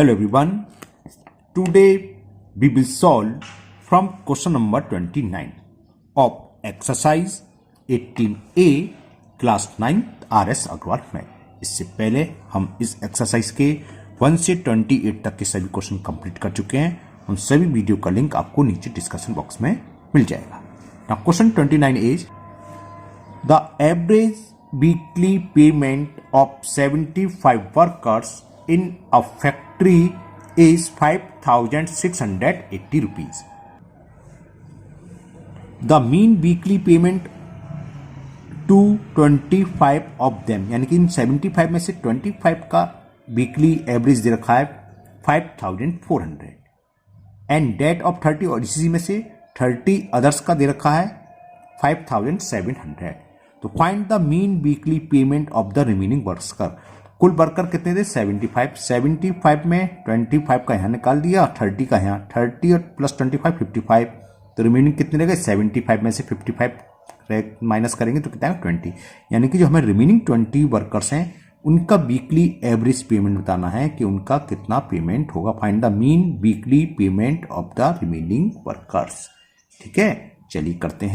Hello everyone. Today we will solve from question number 29 of exercise 18A class 9th RS Agarwal math. इससे पहले हम इस exercise के 1 से 28 तक के सभी क्वेश्चन कंप्लीट कर चुके हैं। उन सभी वीडियो का लिंक आपको नीचे डिस्कशन बॉक्स में मिल जाएगा। Now question 29 is the average weekly payment of 75 workers in a factory is 5,680 rupees. The mean weekly payment to 25 of them, यानी कि इन 75 में से 25 का वीकली एवरेज दे रखा है 5,400 एंड डेट ऑफ 30 और इसी में से 30 अदर्स का दे रखा है 5,700। तो find the mean weekly payment of the remaining worker. कुल वर्कर कितने थे 75 में 25 का यहाँ निकाल दिया और 30 का यहाँ 30 और प्लस 25 55। तो रिमेनिंग कितने रह गए 75 में से 55 माइनस करेंगे तो कितना है 20। यानी कि जो हमें रिमेनिंग 20 वर्कर्स हैं उनका वीकली एवरेज पेमेंट बताना है कि उनका कितना पेमेंट होगा। Find the mean weekly payment of the remaining workers. ठीक है, चलिए करते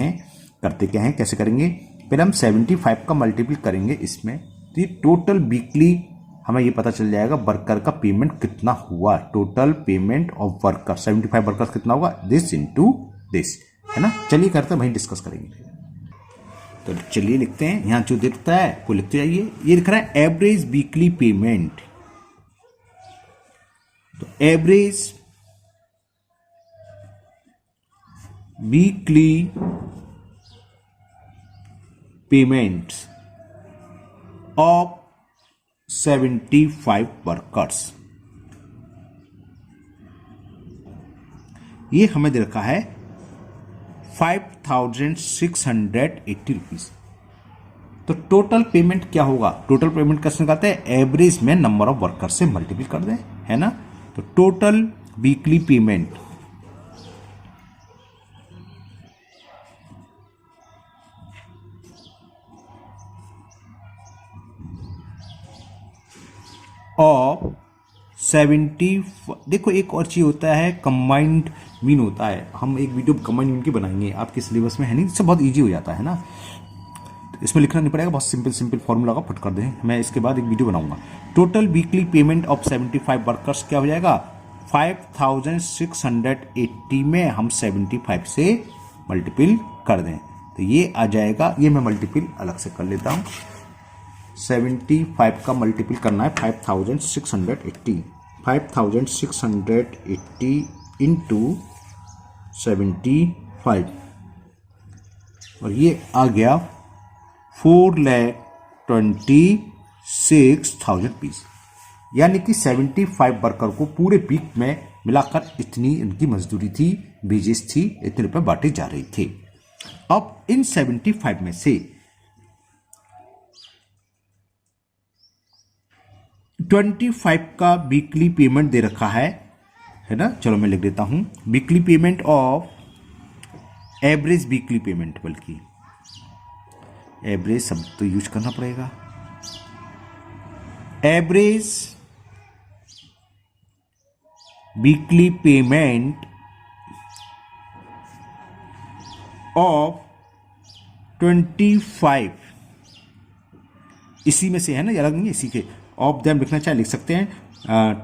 क्या है, कैसे करेंगे। पहले हम 75 का मल्टीपल करेंगे इसमें, तो ये टोटल वीकली हमें ये पता चल जाएगा वर्कर का पेमेंट कितना हुआ। Total payment of worker 75 workers कितना होगा, दिस इनटू दिस, है ना। चलिए करते हैं, वहीं डिस्कस करेंगे। तो चलिए लिखते हैं, यहाँ जो दिखता है वो लिखते जाइए। ये लिख रहा है एवरेज वीकली पेमेंट। तो average weekly payment of 75 workers, ये हमें दे रखा है 5,680 रुपीज। तो टोटल पेमेंट क्या होगा, टोटल पेमेंट कैसे निकालते हैं, एवरेज में नंबर ऑफ वर्कर से मल्टीपल कर दें, है ना। तो टोटल वीकली पेमेंट ऑफ 70। देखो एक और चीज होता है कंबाइंड मीन होता है, हम एक वीडियो कंबाइंड मीन की बनाएंगे, आपके सिलेबस में है नहीं, इससे बहुत इजी हो जाता है ना। तो इसमें लिखना नहीं पड़ेगा, बहुत सिंपल फॉर्मूला का पुट कर दें। मैं इसके बाद एक वीडियो बनाऊंगा। Total weekly payment of 75 workers क्या हो जाएगा 5,680 में हम 75 से मल्टीपल कर दें तो ये आ जाएगा। ये मैं मल्टीपल अलग से कर लेता हूं। 75 का मल्टीपल करना है 5,680 इंटू 75 और ये आ गया 4,26,000 पीस। यानी कि 75 वर्कर को पूरे वीक में मिलाकर इतनी इनकी मजदूरी थी, वेजेस थी, इतने रुपए बांटे जा रहे थे। अब इन 75 में से 25 का वीकली पेमेंट दे रखा है ना। चलो मैं लिख देता हूं, weekly payment of average weekly payment, बल्कि एवरेज शब्द तो यूज करना पड़ेगा। एवरेज वीकली पेमेंट ऑफ 25, इसी में से है ना, अलग नहीं, इसी के ऑफ देम लिखना चाहे लिख सकते हैं।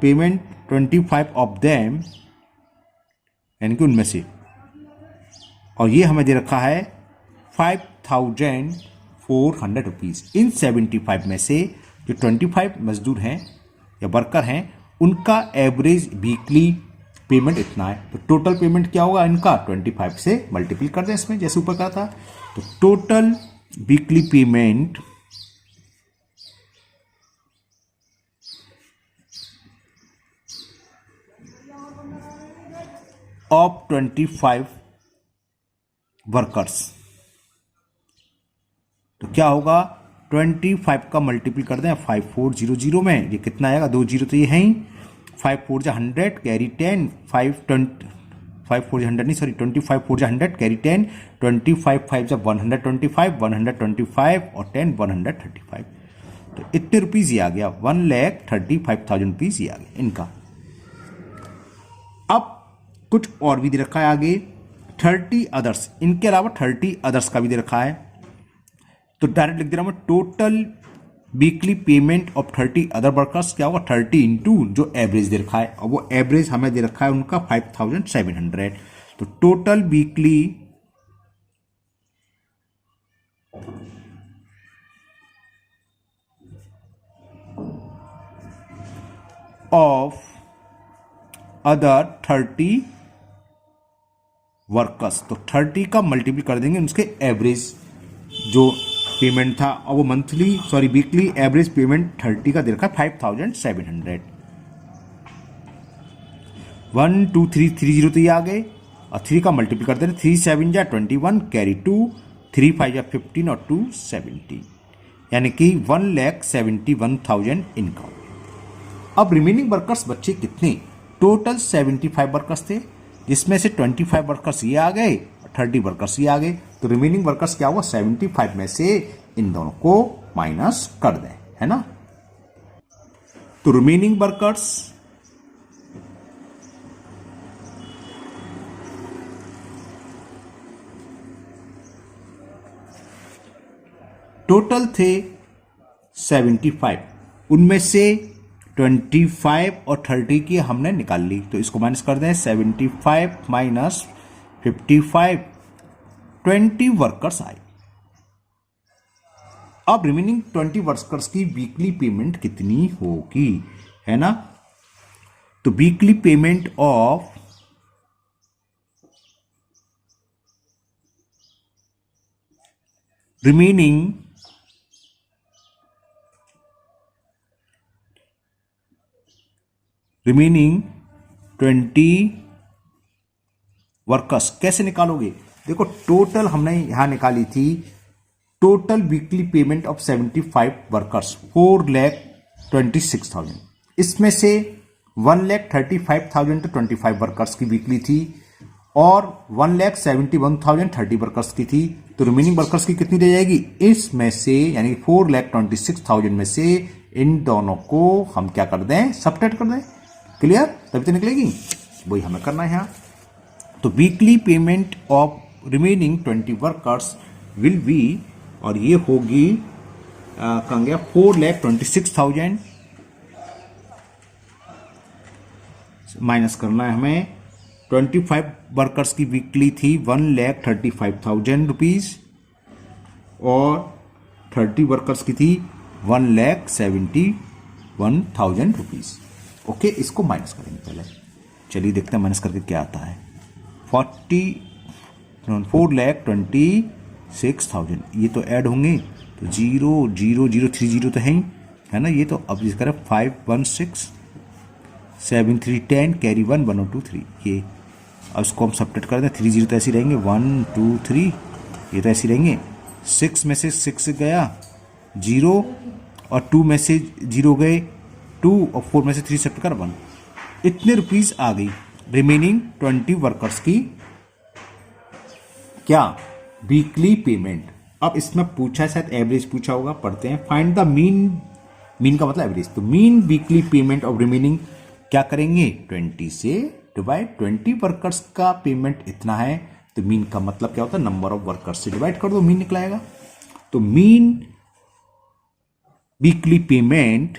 पेमेंट 25 ऑफ देम यानी कि उनमें से, और ये हमें दे रखा है 5,400 रुपीज। इन 75 में से जो 25 मजदूर हैं या वर्कर हैं उनका एवरेज वीकली पेमेंट इतना है। तो टोटल पेमेंट क्या होगा इनका 25 से मल्टीपल कर दें इसमें, जैसे ऊपर कहा था। तो total weekly payment of 25 workers, तो क्या होगा 25 का मल्टीपल कर दें 5400 में, ये कितना आएगा, 2 जीरो तो ये है ही, 5 4 जा 100 कैरी 10, 5 4 100 नहीं सॉरी 25 4 जा 100 कैरी 10, 25 5 जा 125 और 10 135। तो इतने रुपीज ये आ गया 1,35,000 रुपीज ये आ गया इनका। कुछ और भी दे रखा है आगे 30 अदर्स, इनके अलावा 30 अदर्स का भी दे रखा है। तो डायरेक्ट लिख दे रहा हूं total weekly payment of 30 other workers क्या होगा 30 इंटू जो एवरेज दे रखा है, और वो एवरेज हमें दे रखा है उनका 5700। तो total weekly off other 30 workers, तो 30 का मल्टीप्लाई कर देंगे उसके एवरेज जो पेमेंट था, और वो वीकली एवरेज पेमेंट 30 का दे रखा है 5700। 1 2 3 30 तो ये आ गए, और 3 का मल्टीप्लाई कर देना 3 7 जा 21 कैरी 2 3 5 जा 15 और 2 70, यानी कि 1,71,000 इनकम। अब रिमेनिंग वर्कर्स बच्चे कितने, टोटल 75 वर्कर्स थे, जिसमें से 25 वर्कर्स ये आ गए, 30 वर्कर्स ये आ गए। तो रिमेनिंग वर्कर्स क्या हुआ 75 में से इन दोनों को माइनस कर दें, है ना। तो रिमेनिंग वर्कर्स टोटल थे 75, उनमें से 25 और 30 की हमने निकाल ली, तो इसको माइनस कर दें 75 माइनस 55, 20 वर्कर्स आए। अब रिमेनिंग 20 वर्कर्स की वीकली पेमेंट कितनी होगी, है ना। तो weekly payment of remaining 20 workers कैसे निकालोगे, देखो टोटल हमने यहां निकाली थी total weekly payment of 75 workers 4,26,000, इसमें से 1,35,000 तो 25 वर्कर्स की वीकली थी, और 1,71,000 30 वर्कर्स की थी। तो रिमेनिंग वर्कर्स की कितनी रह जाएगी, इसमें से यानी 4,26,000 में से इन दोनों को हम क्या कर दें, सबट्रैक्ट कर दें। क्लियर, तभी तो निकलेगी, वही हमें करना है यहाँ। तो weekly payment of remaining 20 workers will be, और ये होगी कहाँ गया 4,26,000 माइनस करना है हमें 25 वर्कर्स की वीकली थी 1,35,000 रुपीज, और 30 वर्कर्स की थी 1,71,000 रुपीज। ओके, इसको माइनस करेंगे पहले, चलिए देखते हैं माइनस करके क्या आता है। 4,26,000 ये तो ऐड होंगे, तो 0 0 0 3 0 तो है ही, है ना। ये तो अब इस करें 5 1 6 7 3 10 कैरी 1 1 2 3, ये अब इसको हम सब्ट्रैक्ट कर दें। 3 0 तो ऐसे रहेंगे, 1 2 3 ये तो ऐसे रहेंगे। 6 में से 6 गया 0, और 2 में से 0 गए 2, और 4 में से 3 सब्ट्रैक्ट कर 1, इतने रुपीज आ गई रिमेनिंग 20 वर्कर्स की क्या वीकली पेमेंट। अब इसमें पूछा है, शायद एवरेज पूछा होगा, पढ़ते हैं। फाइंड द मीन का मतलब एवरेज, तो mean weekly payment of remaining क्या करेंगे 20 से डिवाइड, 20 वर्कर्स का पेमेंट इतना है, तो मीन का मतलब क्या होता है नंबर ऑफ वर्कर्स से डिवाइड कर दो, मीन निकलाएगा। तो mean weekly payment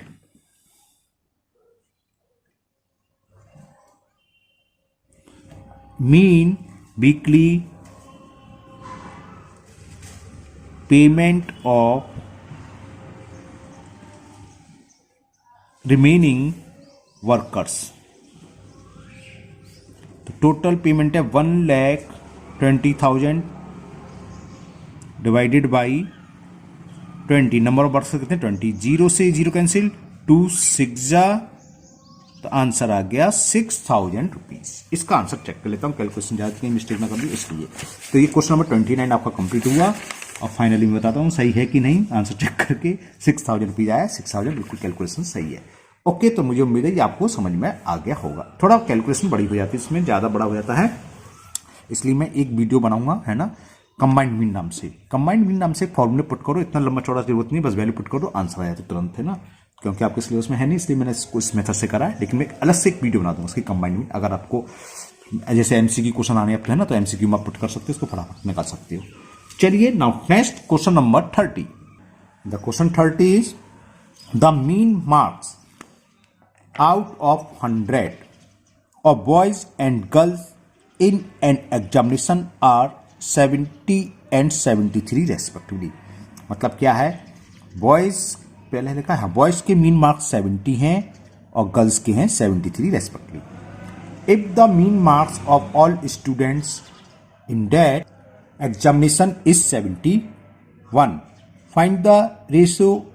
of remaining workers, तो टोटल पेमेंट है 1,20,000 divided by 20, number of workers कितने 20, 0 से 0 कैंसिल, 2 6 जा, तो आंसर आ गया 6,000 रुपीज। इसका आंसर चेक कर लेता हूं, कैलकुलेशन ज्यादा कहीं मिस्टेक ना कर दूं इसलिए। तो ये क्वेश्चन नंबर 29 आपका कंप्लीट हुआ, और फाइनली मैं बताता हूं सही है कि नहीं, आंसर चेक करके 6,000 रुपीज आया, 6,000 बिल्कुल कैलकुलेशन सही है। ओके, तो मुझे उम्मीद है कि आपको समझ में आ गया होगा। थोड़ा कैलकुलेशन बड़ी हो जाती है, इसमें ज्यादा बड़ा हो जाता है, इसलिए मैं एक वीडियो बनाऊंगा, है ना, कंबाइंड मीन नाम से। कंबाइंड मीन नाम से फॉर्मूले पुट करो, इतना लंबा चौड़ा जरूरत नहीं, बस वैल्यू पुट करो, आंसर आ जाता तुरंत, है ना। क्योंकि आपके सिलेबस में है नहीं, इसलिए मैंने इसको इस मेथड से करा है, लेकिन मैं अलग से एक वीडियो बना दूंगा उसकी कंबाइंड मीन। अगर आपको जैसे एमसीक्यू क्वेश्चन आने लगते हैं ना, तो एमसीक्यू में आप पुट कर सकते हो, इसको फटाफट निकाल सकते हो। चलिए now next question number 30। The question 30 is the mean marks out of 100 of boys and girls in an examination are 70 and 73 respectively। मतलब क्या है, बॉयज पहले लिखा है, बॉयज के मीन मार्क्स 70 हैं और गर्ल्स के हैं 73 respectively. If the mean marks of all students in that examination is 71, find the ratio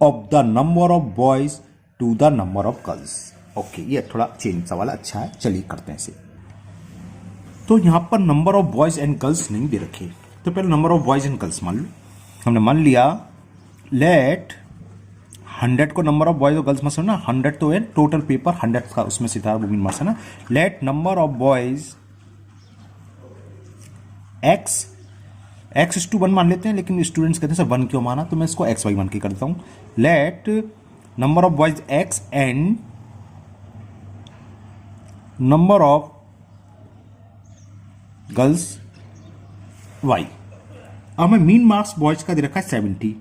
of the number of boys to the number of girls. Okay, ये थोड़ा चेंज सा वाला अच्छा है, चलिए करते हैं इसे। तो यहां पर number of boys and girls नहीं दे रखे, तो पहले number of boys and girls मान लो। हमने मान लिया लेट 100 को नंबर ऑफ बॉयज और गर्ल्स में से ना, 100 तो है टोटल पेपर, 100 का उसमें से था वो मीन मार्क्स है ना। Let number of boys x to 1 मान लेते हैं, लेकिन स्टूडेंट्स कहते हैं 1 क्यों माना, तो मैं इसको x y मान के करता हूं। Let number of boys x and number of girls y। अब हमें मीन मार्क्स बॉयज का दे रखा है 70,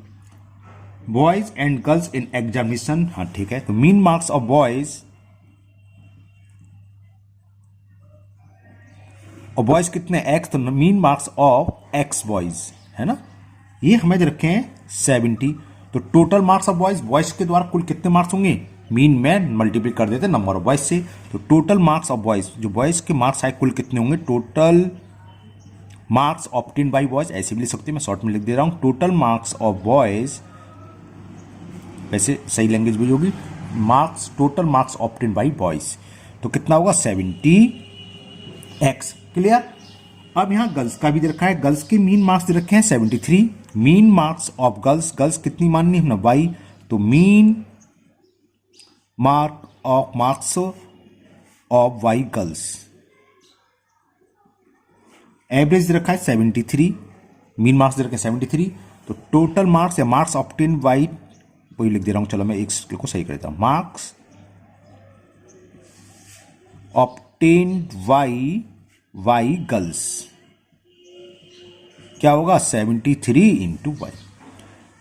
boys and girls in examination, हाँ ठीक है। तो मीन मार्क्स ऑफ बॉयज और बॉयज कितने x, तो mean marks of x boys है ना, ये हमें दे रखे हैं 70। तो total marks of boys, boys के द्वारा कुल कितने मार्क्स होंगे, मीन में मल्टीप्लाई कर देते नंबर ऑफ बॉयज से। तो टोटल मार्क्स ऑफ बॉयज, जो बॉयज के मार्क्स आए कुल कितने होंगे, total marks obtain bye boys, ऐसे भी लिख सकते हैं, मैं शॉर्ट में लिख दे रहा हूं, टोटल मार्क्स ऑफ बॉयज, वैसे सही लैंग्वेज भी होगी, marks total marks obtain bye boys, तो कितना होगा 70x। क्लियर। अब यहां गर्ल्स का भी दे रखा है, गर्ल्स के मीन मार्क्स दे रखे हैं 73, mean marks of girls, girls कितनी माननी है हमने y, तो mean marks of y girls, average दे रखा है 73, मीन मार्क्स दे रखे हैं 73, तो टोटल मार्क्स या मार्क्स ऑब्टेन बाय, वही लिख दे रहा हूं, चलो मैं एक को सही कर देता हूं, मार्क्स ऑब्टेन्ड बाय गर्ल्स क्या होगा 73 इंटू y।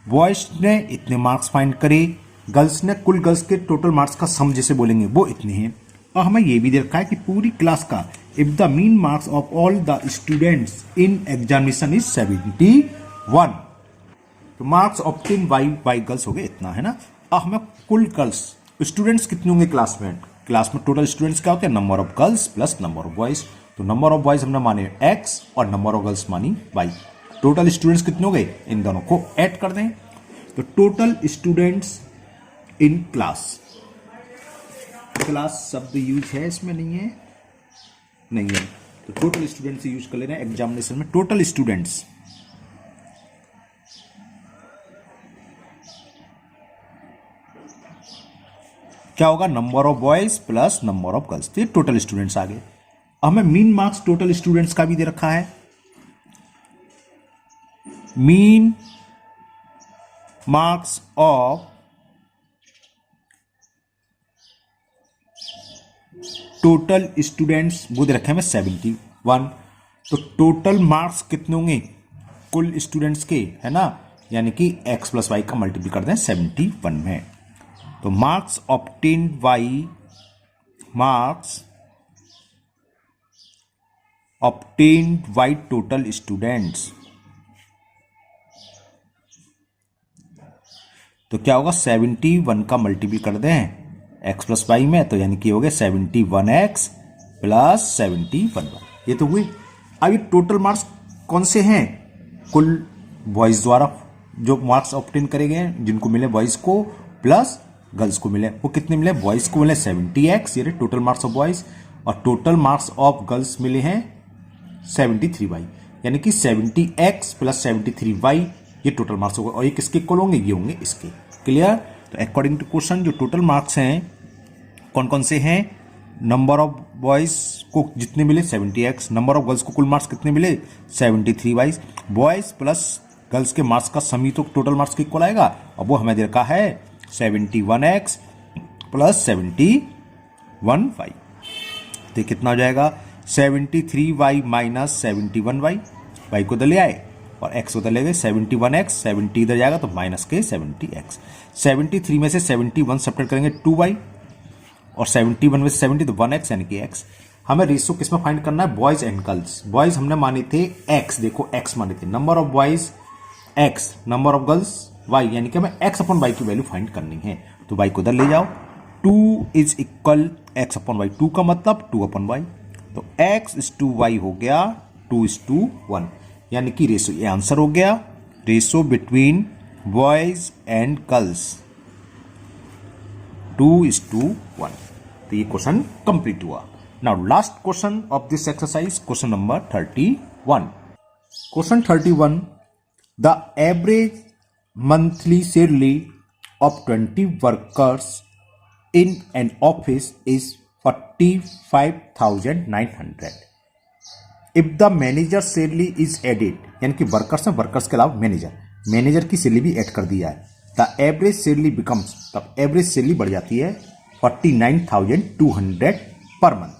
बॉयज ने इतने मार्क्स फाइंड करे, गर्ल्स ने कुल गर्ल्स के टोटल मार्क्स का सम जैसे बोलेंगे वो इतने हैं। और हमें ये भी दे रखा है कि पूरी क्लास का if the mean marks of all the students in examination is 71, तो मार्क्स ऑब्टेन बाय गर्ल्स हो गए इतना है ना। अब हमें कुल गर्ल्स स्टूडेंट्स कितने होंगे क्लास में, क्लास में टोटल स्टूडेंट्स क्या होते हैं, number of girls plus number of boys. तो नंबर ऑफ बॉयज हमने माने x और नंबर ऑफ गर्ल्स मानी y। टोटल स्टूडेंट्स कितने हो गए, इन दोनों को ऐड कर दें, तो total students in class, class शब्द यूज है इसमें, नहीं है, नहीं है, तो टोटल स्टूडेंट्स यूज कर ले रहे हैं एग्जामिनेशन में। टोटल स्टूडेंट्स क्या होगा, number of boys plus number of girls, तो ये टोटल स्टूडेंट्स आ गए। हमें मीन मार्क्स टोटल स्टूडेंट्स का भी दे रखा है, mean marks of total students वो दे रखे हैं 71, तो टोटल मार्क्स कितने होंगे कुल स्टूडेंट्स के, है ना, यानी कि x प्लस वाई का मल्टीप्लाई कर दें 71 में। तो marks obtained by, marks obtained by total students, तो क्या होगा 71 का मल्टीप्लाई कर दें x प्लस वाई में, तो यानी कि हो गया 71x प्लस 71y, ये तो हुई। अब ये टोटल मार्क्स कौन से हैं, कुल बॉयज द्वारा जो मार्क्स ऑब्टेन करे गए जिनको मिले बॉयज को प्लस गर्ल्स को मिले, वो कितने मिले, बॉयज को मिले 70x, ये टोटल मार्क्स ऑफ बॉयज, और टोटल मार्क्स ऑफ गर्ल्स मिले हैं 73y, यानी कि 70x प्लस 73y ये टोटल मार्क्स होगा, और ये किसके इक्वल होंगे, ये होंगे इसके। क्लियर। तो अकॉर्डिंग टू क्वेश्चन जो टोटल मार्क्स हैं कौन कौन से हैं, नंबर ऑफ बॉयज को जितने मिले 70x, नंबर ऑफ गर्ल्स को कुल मार्क्स कितने मिले 73y, बॉयज प्लस गर्ल्स के मार्क्स का समी तो टोटल मार्क्स के इक्वल आएगा, और वो हमें दे रखा है 71x प्लस 71y, तो कितना हो जाएगा 73y माइनस 71y, y को उधर ले आए और x उधर ले गए, 71x, 70 इधर जाएगा तो माइनस के 70x। 73 में से 71 सब्ट्रैक्ट करेंगे 2y और 71 में से 70 तो 1x यानी कि x। हमें रेशियो किस में फाइंड करना है? Boys and girls. बॉयज हमने माने थे x, देखो x माने थे, number of boys x, number of girls y, यानी कि हमें x अपॉन y की वैल्यू फाइंड करनी है। तो y को उधर ले जाओ, 2 is equal x upon y, 2 का मतलब 2 अपॉन y, तो x इज टू y हो गया 2 इज टू 1, यानी कि रेशो, ये आंसर हो गया ratio between boys and girls 2 is to 1। तो ये क्वेश्चन कंप्लीट हुआ। Now last question of this exercise, question number 31। Question 31, the average monthly salary of 20 workers in an office is 45,900. If the manager salary is added, यानी कि workers में workers के अलावा manager की salary भी add कर दिया है, द एवरेज सैलरी बिकम्स, तब एवरेज सैलरी बढ़ जाती है 49,200 पर मंथ।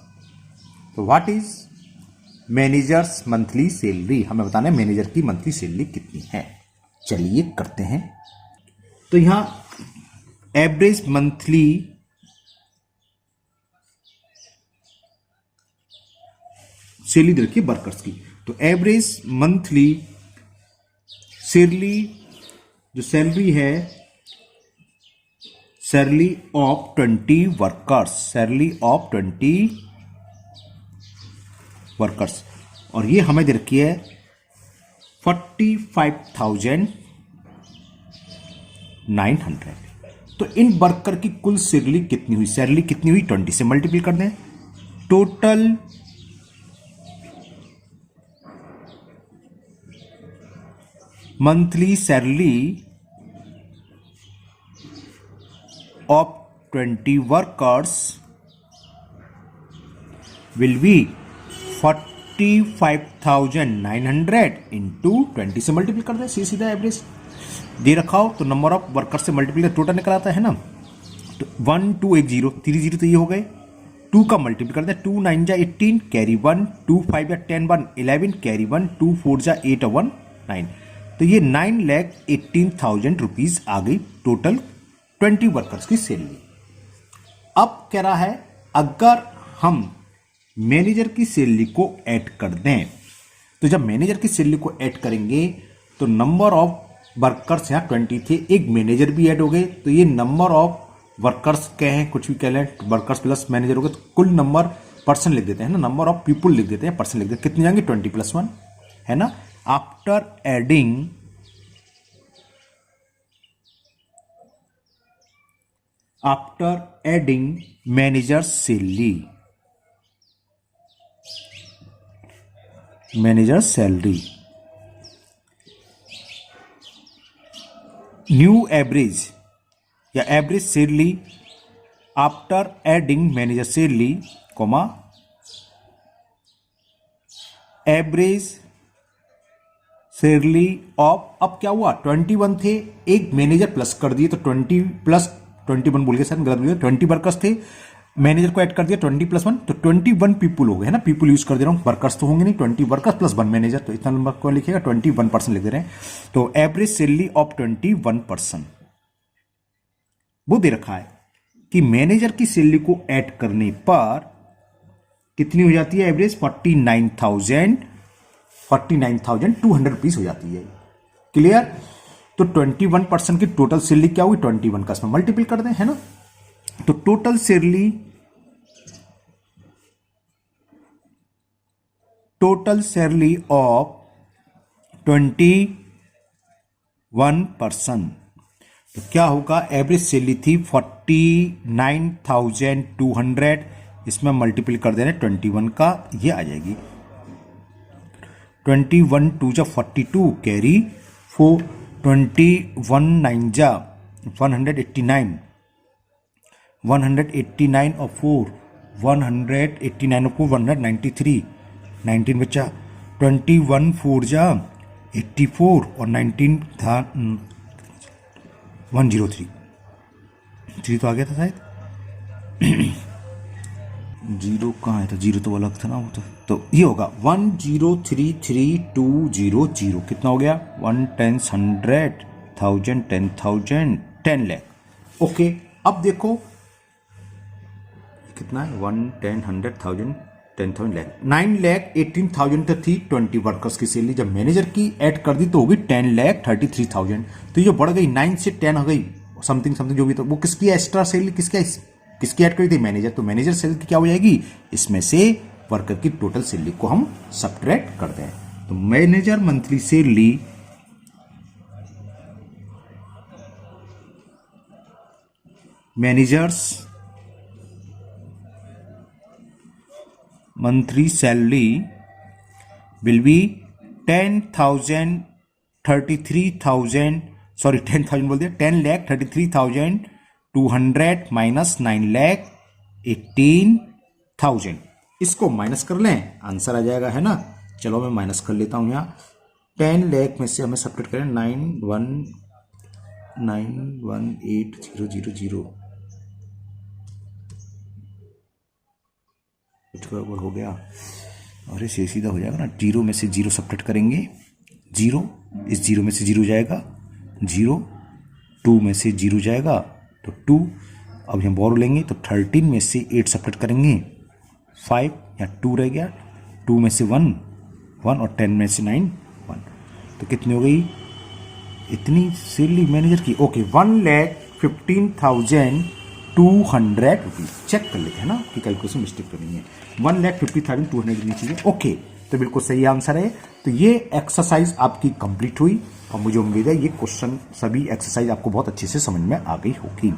तो what is managers monthly salary? हमें बताना है मैनेजर की मंथली सैलरी कितनी है। चलिए करते हैं। तो यहां एवरेज मंथली सैलरी दे रखी है वर्कर्स की, तो एवरेज मंथली सैलरी, जो सैलरी है, salary of 20 workers, salary of 20 workers, और ये हमें दे रखी है 45,900। तो इन वर्कर की कुल सैलरी कितनी हुई? सैलरी कितनी हुई? 20 से मल्टीप्लाई कर दें। Total monthly salary of 20 workers will be 45,900 into 20 से मल्टीप्लाई कर दें, सीधा एवरेज दे रखा हो तो नंबर ऑफ वर्कर्स से मल्टीप्लाई टोटल निकल आता है ना। तो 1 2 1 0 3 0 तो ये हो गए, 2 का मल्टीप्लाई कर दें, 2 9 जा 18 कैरी 1, 2 5 जा 10 1 11 कैरी 1, 2 4 जा 8 1 9, तो ये 9,18,000 रुपीज आ गई टोटल 20 वर्कर्स की सैलरी। अब कह रहा है अगर हम मैनेजर की सैलरी को ऐड कर दें, तो जब मैनेजर की सैलरी को ऐड करेंगे तो नंबर ऑफ वर्कर्स यहाँ 20 थे, एक मैनेजर भी ऐड हो गए, तो ये नंबर ऑफ वर्कर्स क्या है, कुछ भी कह लें, वर्कर्स प्लस मैनेजर हो गए, तो कुल नंबर पर्सन लिख देते हैं ना, नंबर ऑफ पीपुल लिख देते हैं, पर्सन लिख देते हैं, कितने जाएंगे 20 + 1 है ना। After adding manager salary, new average या average salary after adding manager salary comma average salary of, अब क्या हुआ 21 थे, एक मैनेजर प्लस कर दिए तो 20 + 21 बोल गए सर, गलत बोल गया, 20 वर्कर्स थे, मैनेजर को ऐड कर दिया 20 + 1 तो 21 पीपुल हो गए है ना, पीपुल यूज कर दे रहा हूं, वर्कर्स तो होंगे नहीं, 20 वर्कर्स + 1 मैनेजर, तो इतना नंबर को लिखिएगा 21% लिख दे रहे हैं। तो एवरेज सैलरी ऑफ 21%, वो दे रखा है कि मैनेजर की सैलरी को ऐड करने पर कितनी हो जाती है एवरेज 49,200 रुपीज हो जाती है। क्लियर? तो 21% की टोटल सैलरी क्या हुई 21 का इसमें मल्टीपल कर दें है ना, तो टोटल सैलरी ऑफ 21%, तो क्या होगा, एवरेज सैलरी थी 49,200, इसमें मल्टीपल कर देना 21 का, ये आ जाएगी 21 2 जा 42 कैरी 4, 21 9 जा 189, 189 और 4 189 और 4 193, 19 बचा, 21 4 जा 84 और 19 था 103 तो आ गया था शायद जीरो कहाँ है, तो जीरो तो अलग था ना वो तो ये होगा 1033200। कितना हो गया 1 10 100 1000 10,000 10 लाख। ओके अब देखो कितना है 1 10 100 1000 10,000 लाख 9,18,000 तो थी 20 वर्कर्स की सैलरी। जब मैनेजर की ऐड कर दी तो होगी 10,33,000। तो ये बढ़ गई 9 से 10 हो गई समथिंग समथिंग जो भी। तो वो किसकी एक्स्ट्रा सैलरी किसकी ऐड करी थी मैनेजर। तो मैनेजर सैलरी क्या हो जाएगी इसमें से वर्कर की टोटल सैलरी को हम सब्ट्रैक्ट कर दें। तो manager monthly salary managers monthly salary will be 10,33,000 sorry 10,000 बोल दिया 10,33,200 माइनस 9,18,000। इसको माइनस कर लें आंसर आ जाएगा है ना। चलो मैं माइनस कर लेता हूं यहाँ 10 लाख में से हमें सब्ट्रैक्ट करें 9,1,9,1,8,0,0 कुछ गड़बड़ हो गया। अरे सीधा हो जाएगा ना। जीरो में से जीरो सब्ट्रैक्ट करेंगे जीरो, इस जीरो में से जीरो जाएगा जीरो, 2 में से जीरो जाएगा तो 2। अब हम बोरो लेंगे तो 13 में से 8 सब्ट्रैक्ट करेंगे 5 या 2 रह गया, 2 में से 1 1 और 10 में से 9 1। तो कितनी हो गई इतनी सैलरी मैनेजर की। Okay 1,15,200 rupees. चेक कर लेते हैं ना कि कैलकुलेशन मिस्टेक तो नहीं है। 1,50,200 देनी चाहिए। ओके तो बिल्कुल सही आंसर है। तो ये एक्सरसाइज आपकी कंप्लीट हुई और मुझे उम्मीद है ये क्वेश्चन सभी एक्सरसाइज आपको बहुत अच्छे से समझ में आ गई होगी।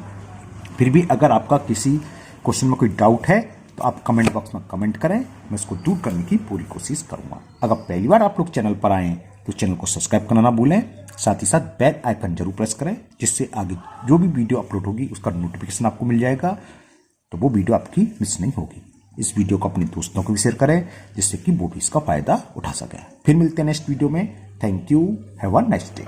फिर भी अगर आपका किसी क्वेश्चन में कोई डाउट है तो आप कमेंट बॉक्स में कमेंट करें, मैं उसको दूर करने की पूरी कोशिश करूंगा। अगर पहली बार आप लोग चैनल पर आए तो चैनल को सब्सक्राइब करना ना भूलें, साथ ही साथ बेल आइकन जरूर प्रेस करें जिससे आगे जो भी वीडियो अपलोड होगी उसका नोटिफिकेशन आपको मिल जाएगा, तो वो वीडियो आपकी मिस नहीं होगी। इस वीडियो को अपने दोस्तों को भी शेयर करें जिससे कि वो भी इसका फायदा उठा सकें। फिर मिलते हैं नेक्स्ट वीडियो में। Thank you, have a nice day.